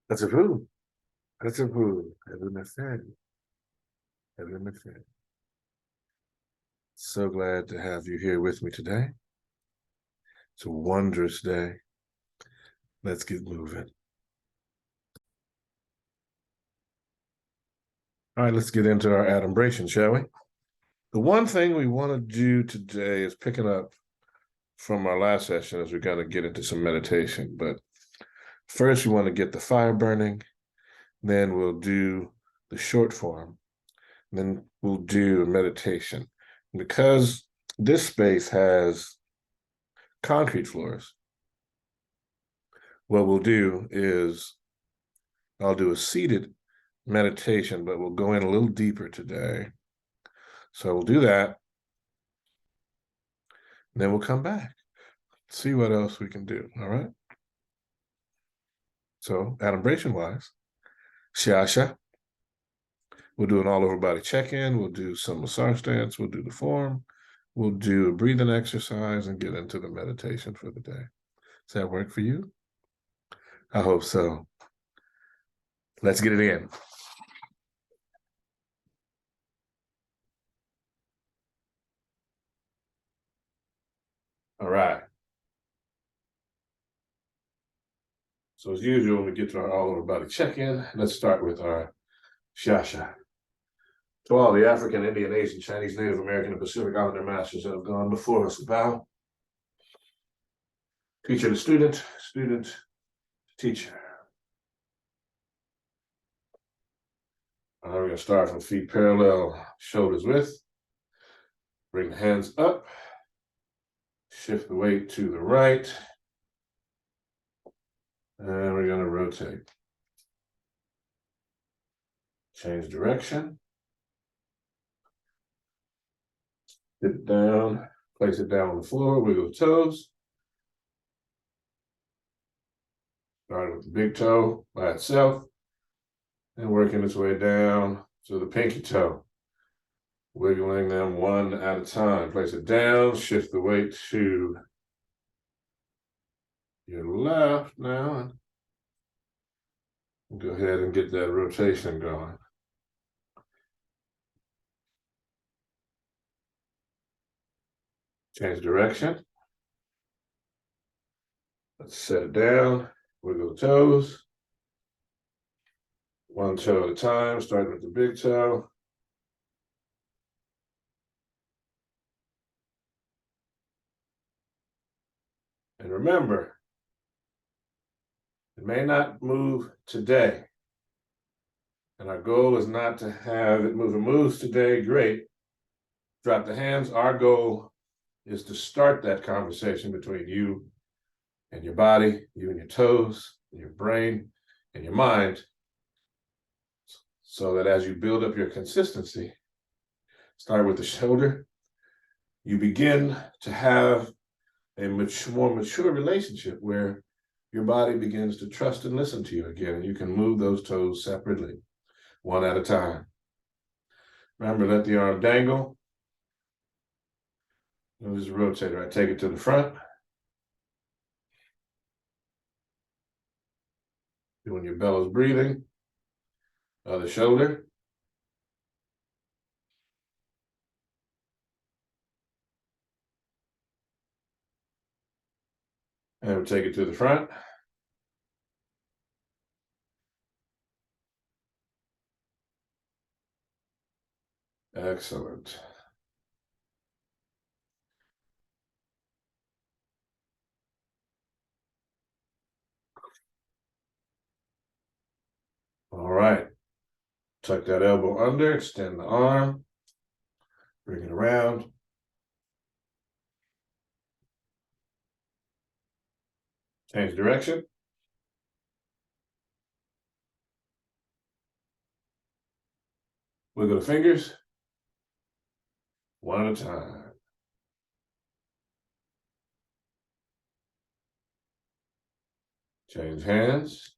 That's a food. That's a food. Adumbration. Adumbration. So glad to have you here with me today. It's a wondrous day. Let's get moving. All right, let's get into our adumbration, shall we? The one thing we want to do today is picking up from our last session as we got to get into some meditation. But first, we want to get the fire burning. Then we'll do the short form. Then we'll do meditation. Because this space has concrete floors, what we'll do is I'll do a seated meditation, but we'll go in a little deeper today. So we'll do that. Then we'll come back, see what else we can do. All right. So adumbration wise, Shaashaa. We'll do an all over body check-in. We'll do some Asar stance. We'll do the form. We'll do a breathing exercise and get into the meditation for the day. Does that work for you? I hope so. Let's get it in. All right. So as usual, when we get to our all over body check-in, let's start with our Shaashaa. To all the African, Indian, Asian, Chinese, Native American, and Pacific Islander masters that have gone before us, bow. Teacher to student, student to teacher. All right, we're going to start from feet parallel, shoulders width. Bring the hands up. Shift the weight to the right. And we're going to rotate. Change direction. Sit down. Place it down on the floor. Wiggle the toes. Start with the big toe by itself. And working its way down to the pinky toe. Wiggling them one at a time. Place it down. Shift the weight to your left now. And go ahead and get that rotation going. Change direction. Let's set it down. Wiggle the toes. One toe at a time, starting with the big toe. And remember, it may not move today. And our goal is not to have it move. It moves today, great. Drop the hands. Our goal is to start that conversation between you and your body, you and your toes, and your brain, and your mind, so that as you build up your consistency, start with the shoulder, you begin to have a more mature relationship where your body begins to trust and listen to you again, and you can move those toes separately, one at a time. Remember, let the arm dangle. And just rotate, right? Take it to the front. Doing your bellows breathing. Other shoulder. And we'll take it to the front. Excellent. All right. Tuck that elbow under, extend the arm, bring it around. Change direction. Wiggle the fingers, one at a time. Change hands.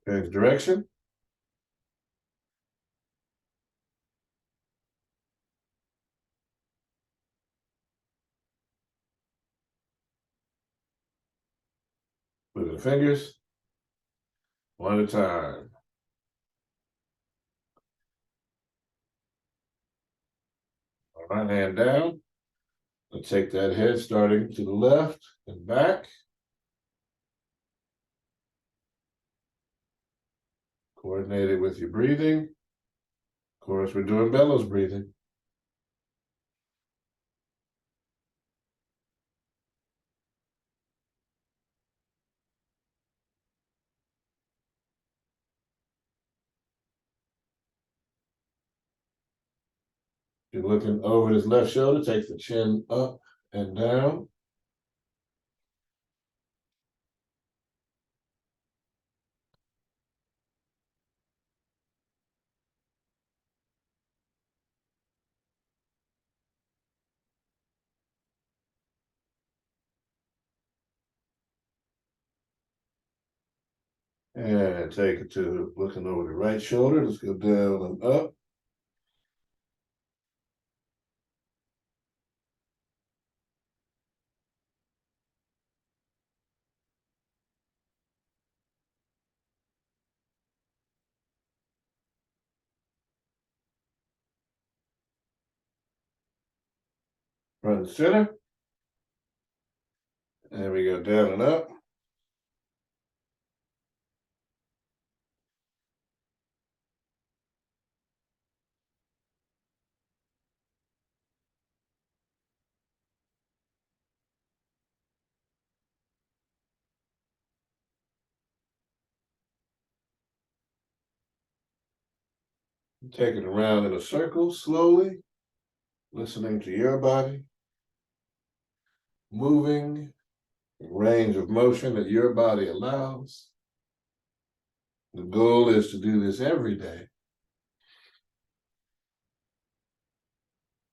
Change direction. with the fingers, one at a time. Right hand down. And take that head starting to the left and back. Coordinate it with your breathing. Of course, we're doing bellows breathing. You're looking over this left shoulder, take the chin up and down. And take it to looking over the right shoulder. Let's go down and up. Front and center. And we go down and up. Take it around in a circle slowly, listening to your body, moving, range of motion that your body allows. The goal is to do this every day.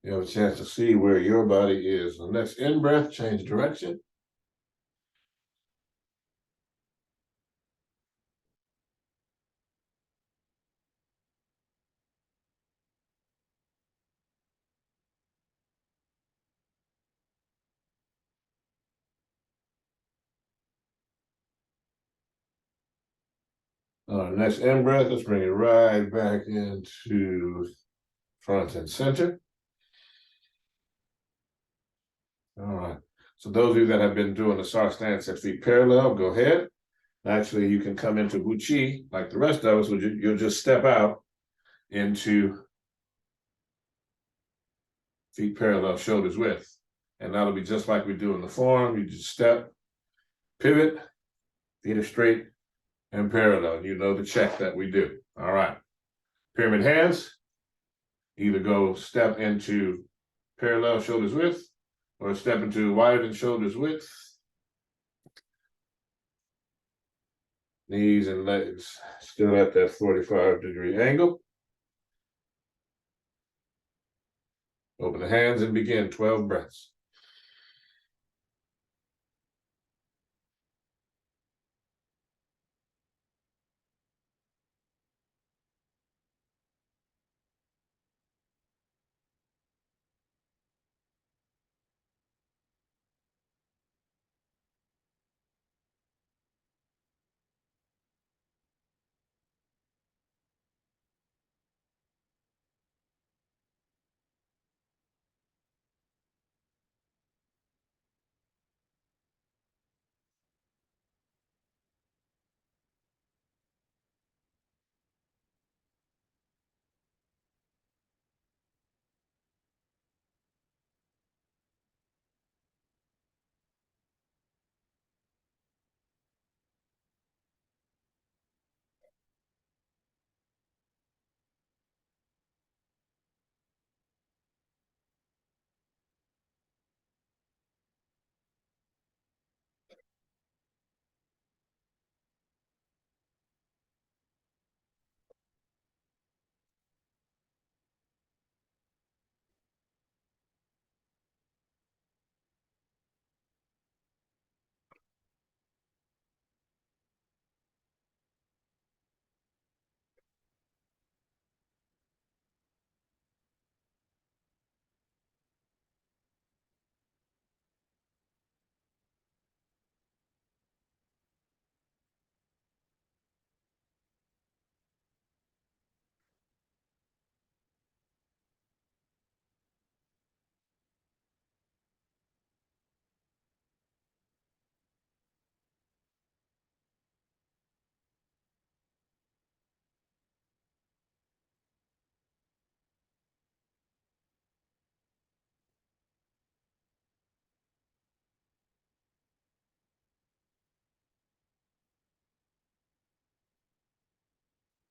You have a chance to see where your body is. The next in-breath, change direction. Next in-breath, let's bring it right back into front and center. All right. So those of you that have been doing the Asar stance 6 feet parallel, go ahead. Actually, you can come into Wuchi like the rest of us. You'll just step out into feet parallel, shoulders width. And that'll be just like we do in the form. You just step, pivot, feet are straight and parallel. You know the check that we do. All right. Pyramid hands. Either go step into parallel shoulders width or step into wider than shoulders width. Knees and legs still at that 45-degree angle. Open the hands and begin 12 breaths.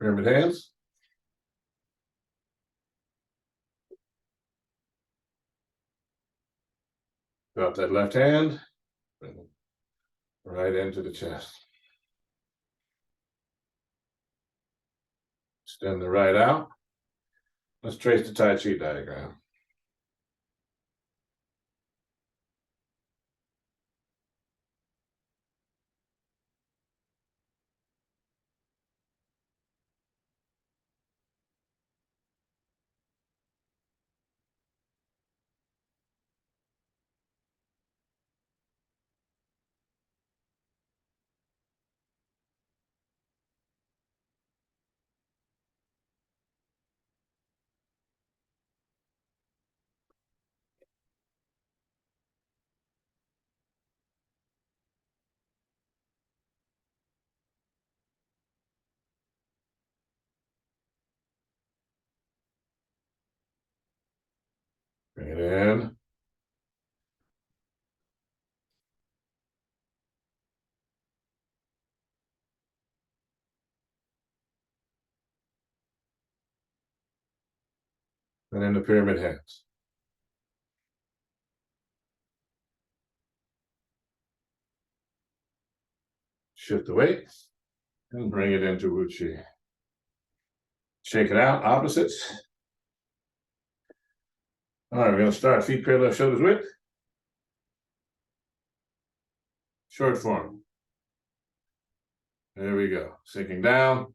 Pyramid hands. Drop that left hand. Right into the chest. Extend the right out. Let's trace the Tai Chi diagram. Bring it in. And then the pyramid hands. Shift the weight and bring it into Wu Chi. Shake it out, opposites. All right, we're going to start feet parallel, shoulders width. Short form. There we go. Sinking down.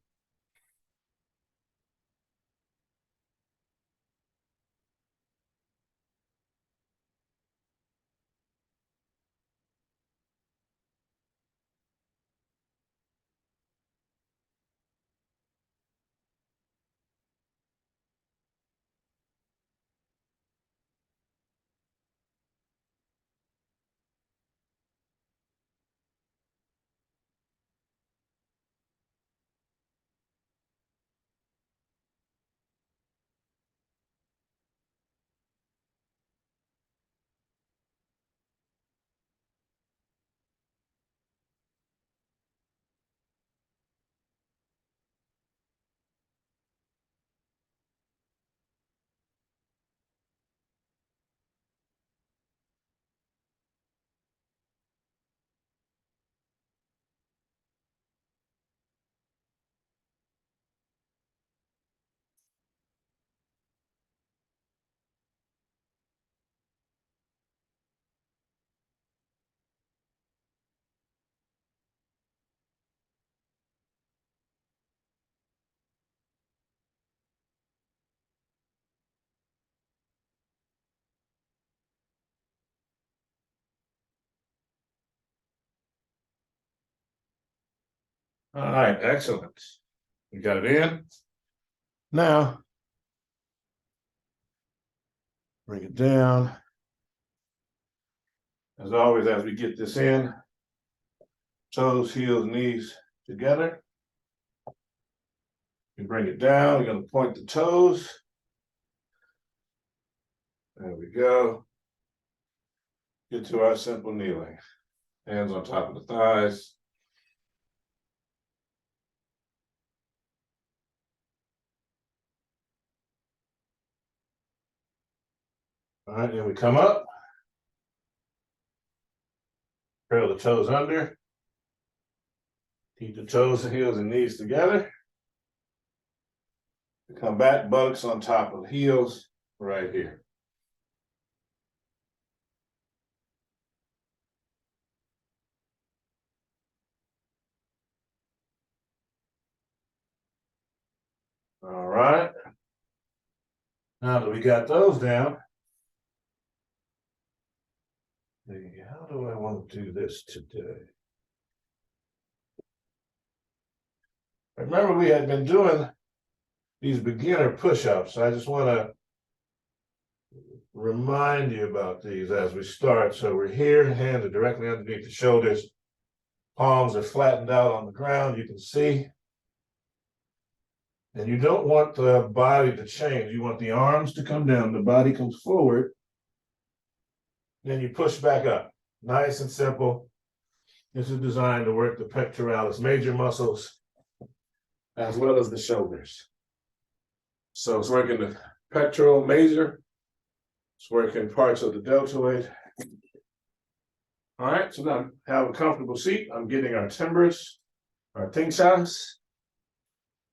All right, excellent. We got it in. Now, bring it down. As always, as we get this in, toes, heels, knees together. We bring it down. We're going to point the toes. There we go. Get to our simple kneeling. Hands on top of the thighs. All right, then we come up. Curl the toes under. Keep the toes, the heels, and knees together. Come back, buttocks on top of the heels, right here. All right. Now that we got those down, how do I want to do this today? Remember, we had been doing these beginner push-ups. I just want to remind you about these as we start. So we're here, hands are directly underneath the shoulders. Palms are flattened out on the ground, you can see. And you don't want the body to change. You want the arms to come down, the body comes forward. Then you push back up. Nice and simple. This is designed to work the pectoralis major muscles as well as the shoulders. So it's working the pectoral major, it's working parts of the deltoid. All right, so now have a comfortable seat. I'm getting our timbers, our tingshas,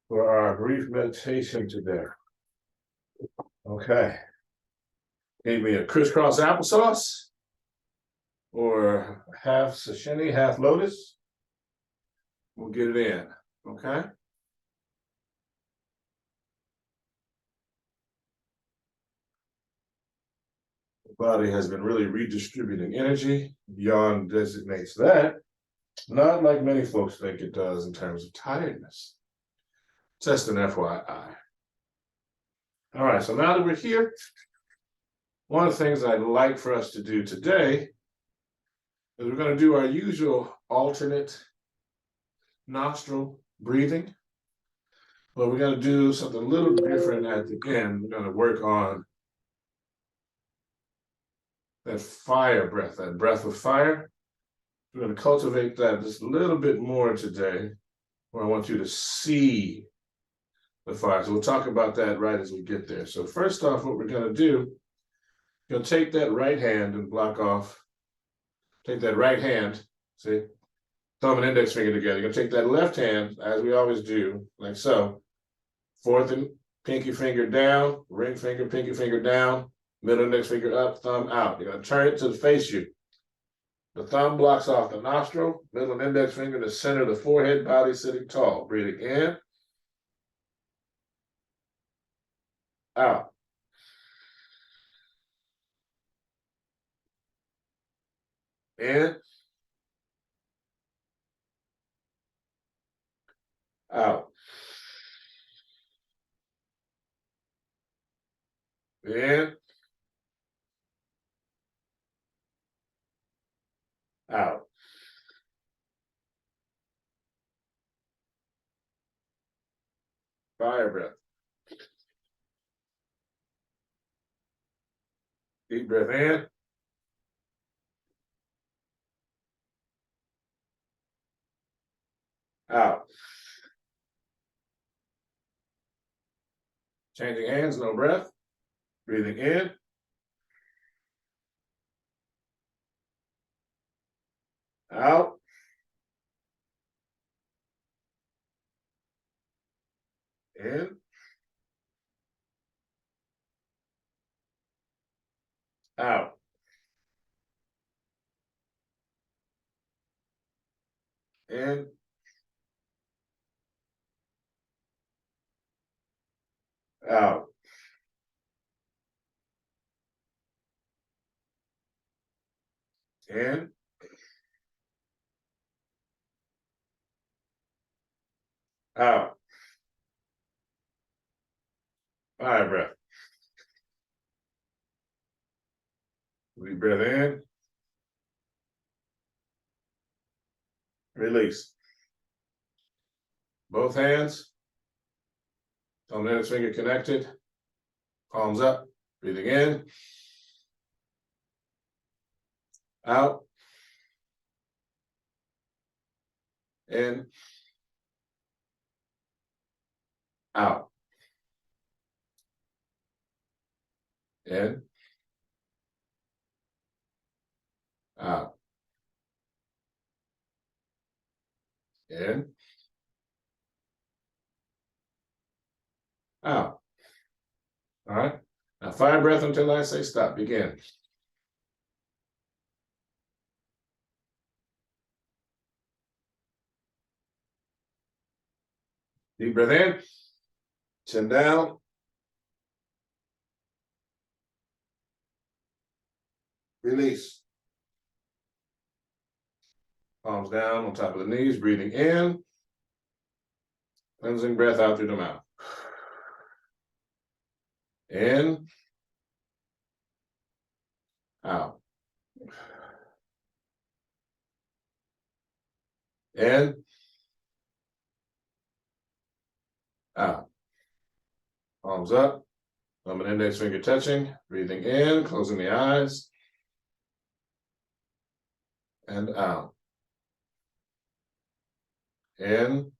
for our brief meditation today. Okay. Gave me a crisscross applesauce or half sashimi, half lotus. We'll get it in, okay? The body has been really redistributing energy. Beyond designates that, not like many folks think it does in terms of tiredness. Just an FYI. All right, so now that we're here, one of the things I'd like for us to do today is we're going to do our usual alternate nostril breathing, but we're going to do something a little different at the end. We're going to work on that fire breath, that breath of fire. We're going to cultivate that just a little bit more today, where I want you to see the fire. So we'll talk about that right as we get there. So first off, what we're going to do, you're going to take that right hand and block off. Take that right hand, see, thumb and index finger together. You're going to take that left hand, as we always do, like so. Fourth and pinky finger down, ring finger, pinky finger down, middle index finger up, thumb out. You're going to turn it to face you. The thumb blocks off the nostril, middle and index finger to center of the forehead, body sitting tall. Breathing in, out. In, out. In, out. Fire breath. Deep breath in. Out. Changing hands, no breath. Breathing in. Out. In. Out. In. Out. In. Out. Fire breath. Deep breath in. Release. Both hands. Thumb and index finger connected. Palms up. Breathing in. Out. In. Out. In. Out. In. Out. All right. Now fire breath until I say stop. Begin. Deep breath in. Chin down. Release. Palms down on top of the knees. Breathing in. Cleansing breath out through the mouth. In. Out. In. Out. Palms up. Thumb and index finger touching. Breathing in. Closing the eyes. And out. In.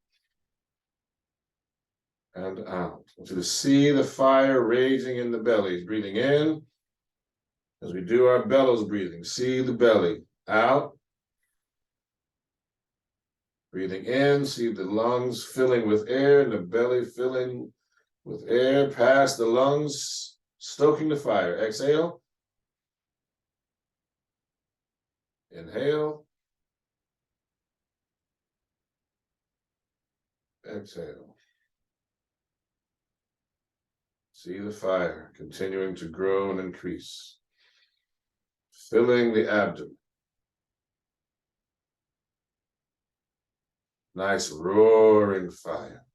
and out. I want you to see the fire raging in the belly, breathing in. As we do our bellows breathing, see the belly out. Breathing in, see the lungs filling with air and the belly filling with air past the lungs, stoking the fire. Exhale. Inhale. Exhale. See the fire continuing to grow and increase, filling the abdomen. Nice roaring fire.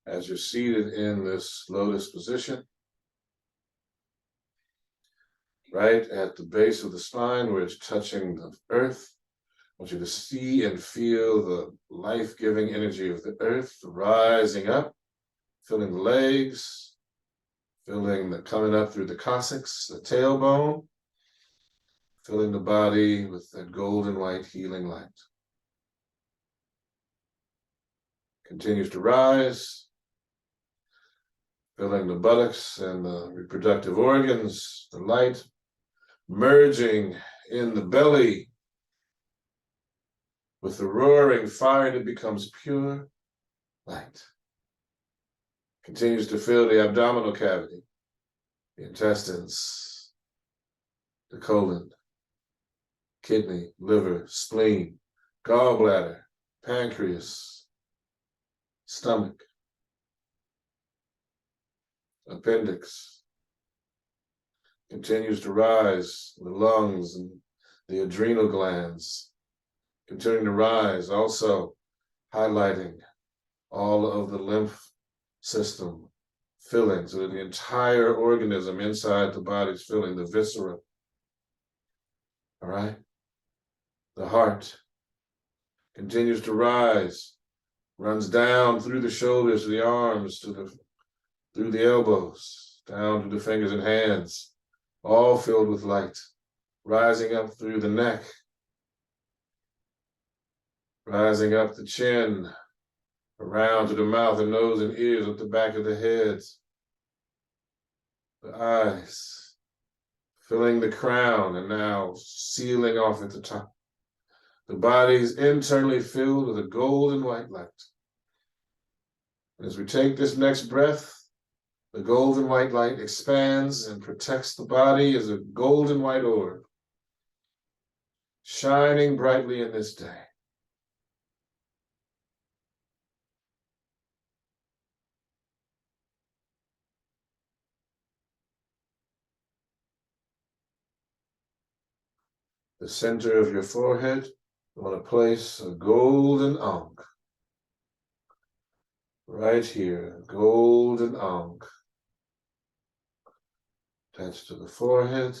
As you're seated in this lotus position, right at the base of the spine where it's touching the earth, I want you to see and feel the life-giving energy of the earth rising up, filling the legs, coming up through the coccyx, the tailbone, filling the body with that golden white healing light. Continues to rise, filling the buttocks and the reproductive organs, the light merging in the belly with the roaring fire, and it becomes pure light. Continues to fill the abdominal cavity, the intestines, the colon, kidney, liver, spleen, gallbladder, pancreas, stomach, appendix. Continues to rise, the lungs and the adrenal glands, continuing to rise, also highlighting all of the lymph system filling, so that the entire organism inside the body is filling, the viscera. All right? The heart continues to rise, runs down through the shoulders, to the arms, through the elbows, down to the fingers and hands, all filled with light, rising up through the neck, rising up the chin, around to the mouth and nose and ears, up the back of the head, the eyes, filling the crown, and now sealing off at the top. The body is internally filled with a golden white light. And as we take this next breath, the golden white light expands and protects the body as a golden white orb, shining brightly in this day. The center of your forehead, you want to place a golden ankh. Right here, golden ankh. Attached to the forehead.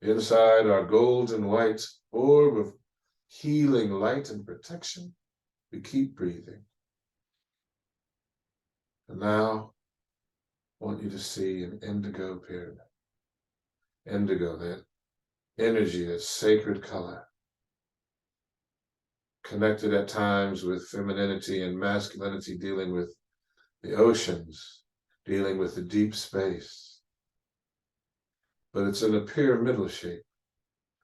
Inside our golden white orb of healing light and protection, we keep breathing. And now, I want you to see an indigo pyramid. Indigo, that energy, that sacred color, connected at times with femininity and masculinity, dealing with the oceans, dealing with the deep space. But it's in a pyramidal shape.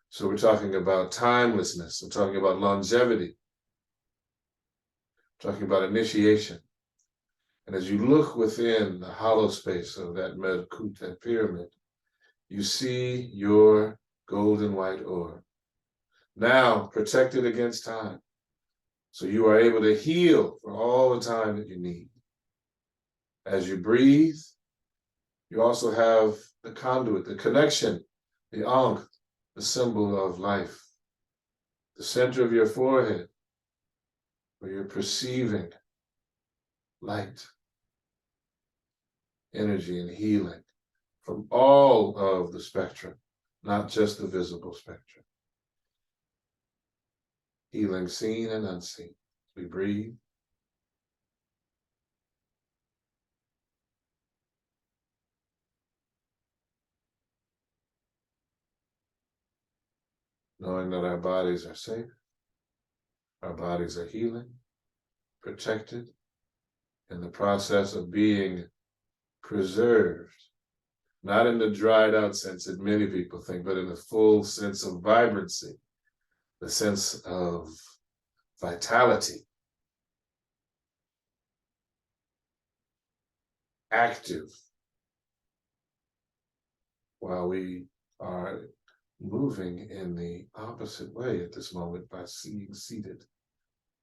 So we're talking about timelessness, we're talking about longevity, we're talking about initiation. And as you look within the hollow space of that Melkut, that pyramid, you see your golden white orb, now protected against time. So you are able to heal for all the time that you need. As you breathe, You also have the conduit, the connection, the ankh, the symbol of life. The center of your forehead, where you're perceiving light, energy, and healing from all of the spectrum, not just the visible spectrum. Healing seen and unseen. We breathe. Knowing that our bodies are safe, our bodies are healing, protected, in the process of being preserved, not in the dried out sense that many people think, but in the full sense of vibrancy, the sense of vitality, active, while we are moving in the opposite way at this moment by being seated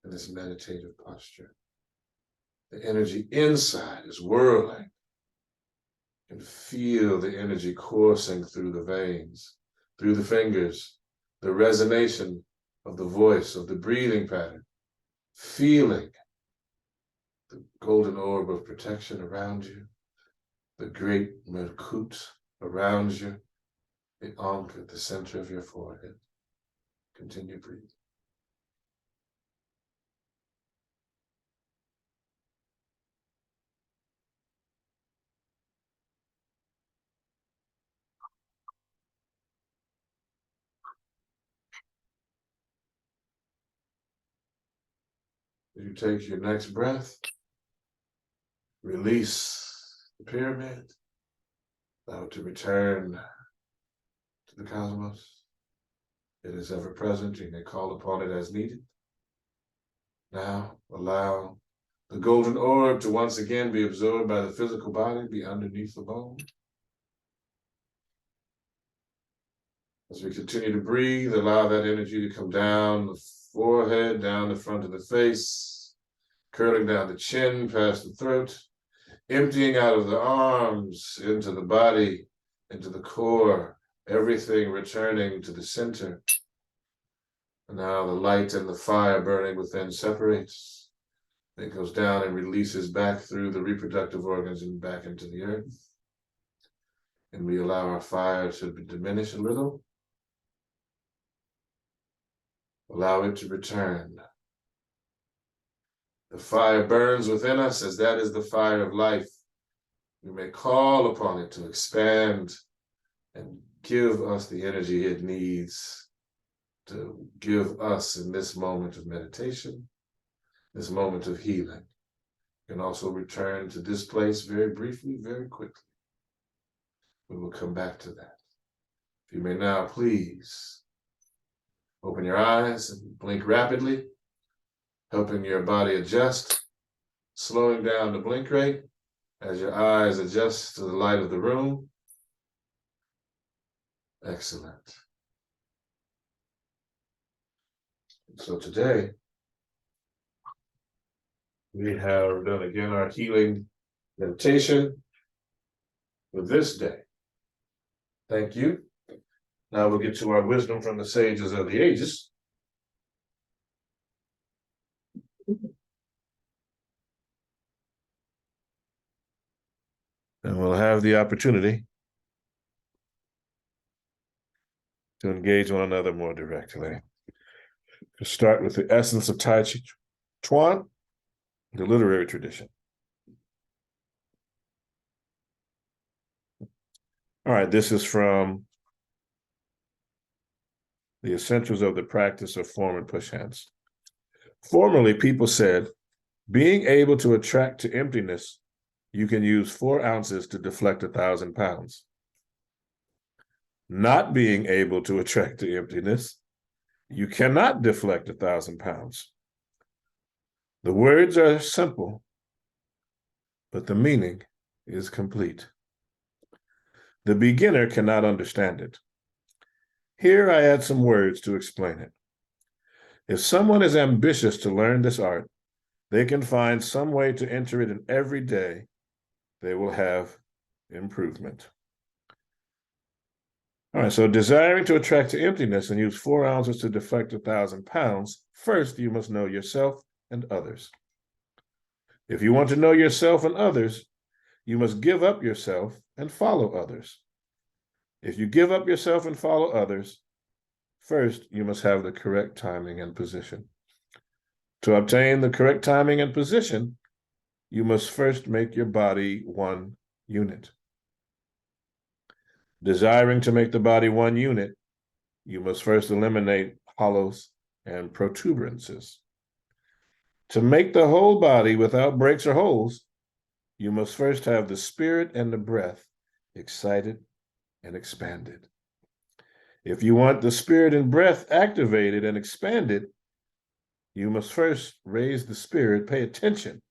in this meditative posture. The energy inside is whirling. You can feel the energy coursing through the veins, through the fingers, the resonation of the voice, of the breathing pattern, feeling the golden orb of protection around you, the great Merkut around you, the ankh at the center of your forehead. Continue breathing. As you take your next breath, release the pyramid, allow it to return to the cosmos. It is ever present. You may call upon it as needed. Now, allow the golden orb to once again be absorbed by the physical body, be underneath the bone. As we continue to breathe, allow that energy to come down the forehead, down the front of the face, curling down the chin, past the throat, emptying out of the arms, into the body, into the core, everything returning to the center. And now the light and the fire burning within separates. It goes down and releases back through the reproductive organs and back into the earth. And we allow our fire to diminish a little. Allow it to return. The fire burns within us as that is the fire of life. We may call upon it to expand and give us the energy it needs to give us in this moment of meditation, this moment of healing. You can also return to this place very briefly, very quickly. We will come back to that. If you may now please open your eyes and blink rapidly, helping your body adjust, slowing down the blink rate as your eyes adjust to the light of the room. Excellent. So today, we have done again our healing meditation for this day. Thank you. Now we'll get to our wisdom from the sages of the ages. And we'll have the opportunity to engage one another more directly. To start with the essence of Tai Chi Chuan, the literary tradition. All right, this is from The Essentials of the Practice of Form and Push Hands. Formerly, people said, being able to attract to emptiness, you can use 4 ounces to deflect 1,000 pounds. Not being able to attract to emptiness, you cannot deflect 1,000 pounds. The words are simple, but the meaning is complete. The beginner cannot understand it. Here I add some words to explain it. If someone is ambitious to learn this art, they can find some way to enter it, and every day they will have improvement. All right, so desiring to attract to emptiness and use 4 ounces to deflect 1,000 pounds, first you must know yourself and others. If you want to know yourself and others, you must give up yourself and follow others. If you give up yourself and follow others, first you must have the correct timing and position. To obtain the correct timing and position, you must first make your body one unit. Desiring to make the body one unit, you must first eliminate hollows and protuberances. To make the whole body without breaks or holes, you must first have the spirit and the breath excited and expanded. If you want the spirit and breath activated and expanded, you must first raise the spirit, pay attention,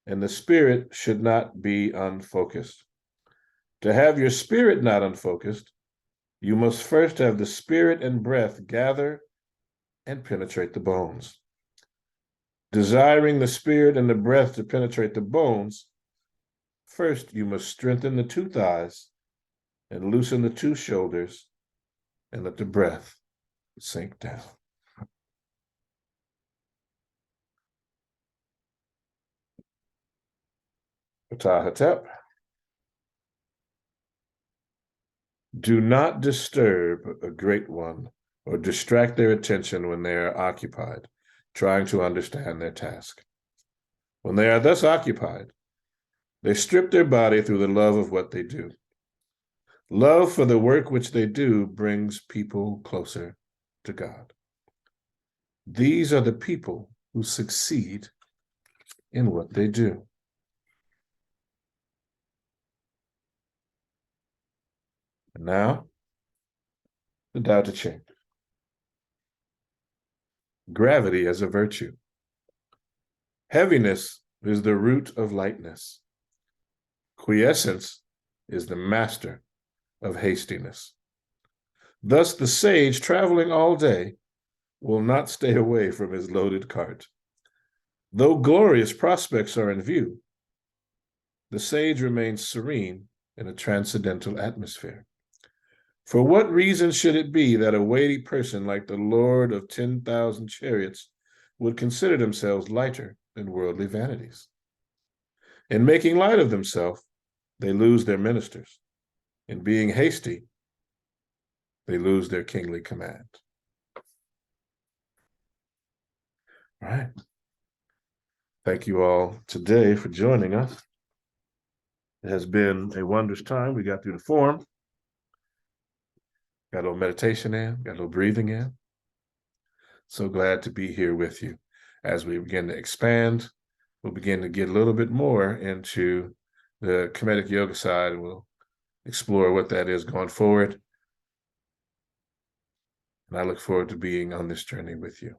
and the spirit should not be unfocused. To have your spirit not unfocused, you must first have the spirit and breath gather and penetrate the bones. Desiring the spirit and the breath to penetrate the bones, first you must strengthen the 2 thighs and loosen the 2 shoulders and let the breath sink down. Ptah. Do not disturb a great one or distract their attention when they are occupied, trying to understand their task. When they are thus occupied, they strip their body through the love of what they do. Love for the work which they do brings people closer to God. These are the people who succeed in what they do. And now, the Tao Te Ching. Gravity as a virtue. Heaviness is the root of lightness. Quiescence is the master of hastiness. Thus, the sage traveling all day will not stay away from his loaded cart. Though glorious prospects are in view, the sage remains serene in a transcendental atmosphere. For what reason should it be that a weighty person like the Lord of 10,000 chariots would consider themselves lighter than worldly vanities? In making light of themselves, they lose their ministers. In being hasty, they lose their kingly command. All right. Thank you all today for joining us. It has been a wondrous time. We got through the form, got a little meditation in, got a little breathing in. So glad to be here with you. As we begin to expand, we'll begin to get a little bit more into the Kemetic yoga side, and we'll explore what that is going forward. And I look forward to being on this journey with you.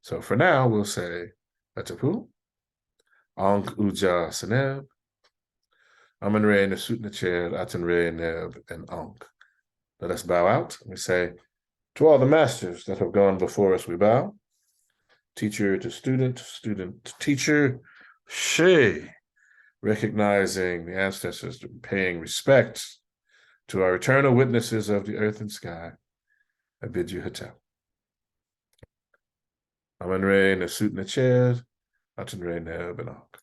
So for now, we'll say, Atapu, Ankh Uja Seneb, Amanre Nesut Necher, Atanre Neb, and Ankh. Let us bow out. We say, to all the masters that have gone before us, we bow. Teacher to student, student to teacher, She, recognizing the ancestors, paying respect to our eternal witnesses of the earth and sky. I bid you Hatel. Amanre Nesut Necher, Atanre Neb, and Ankh.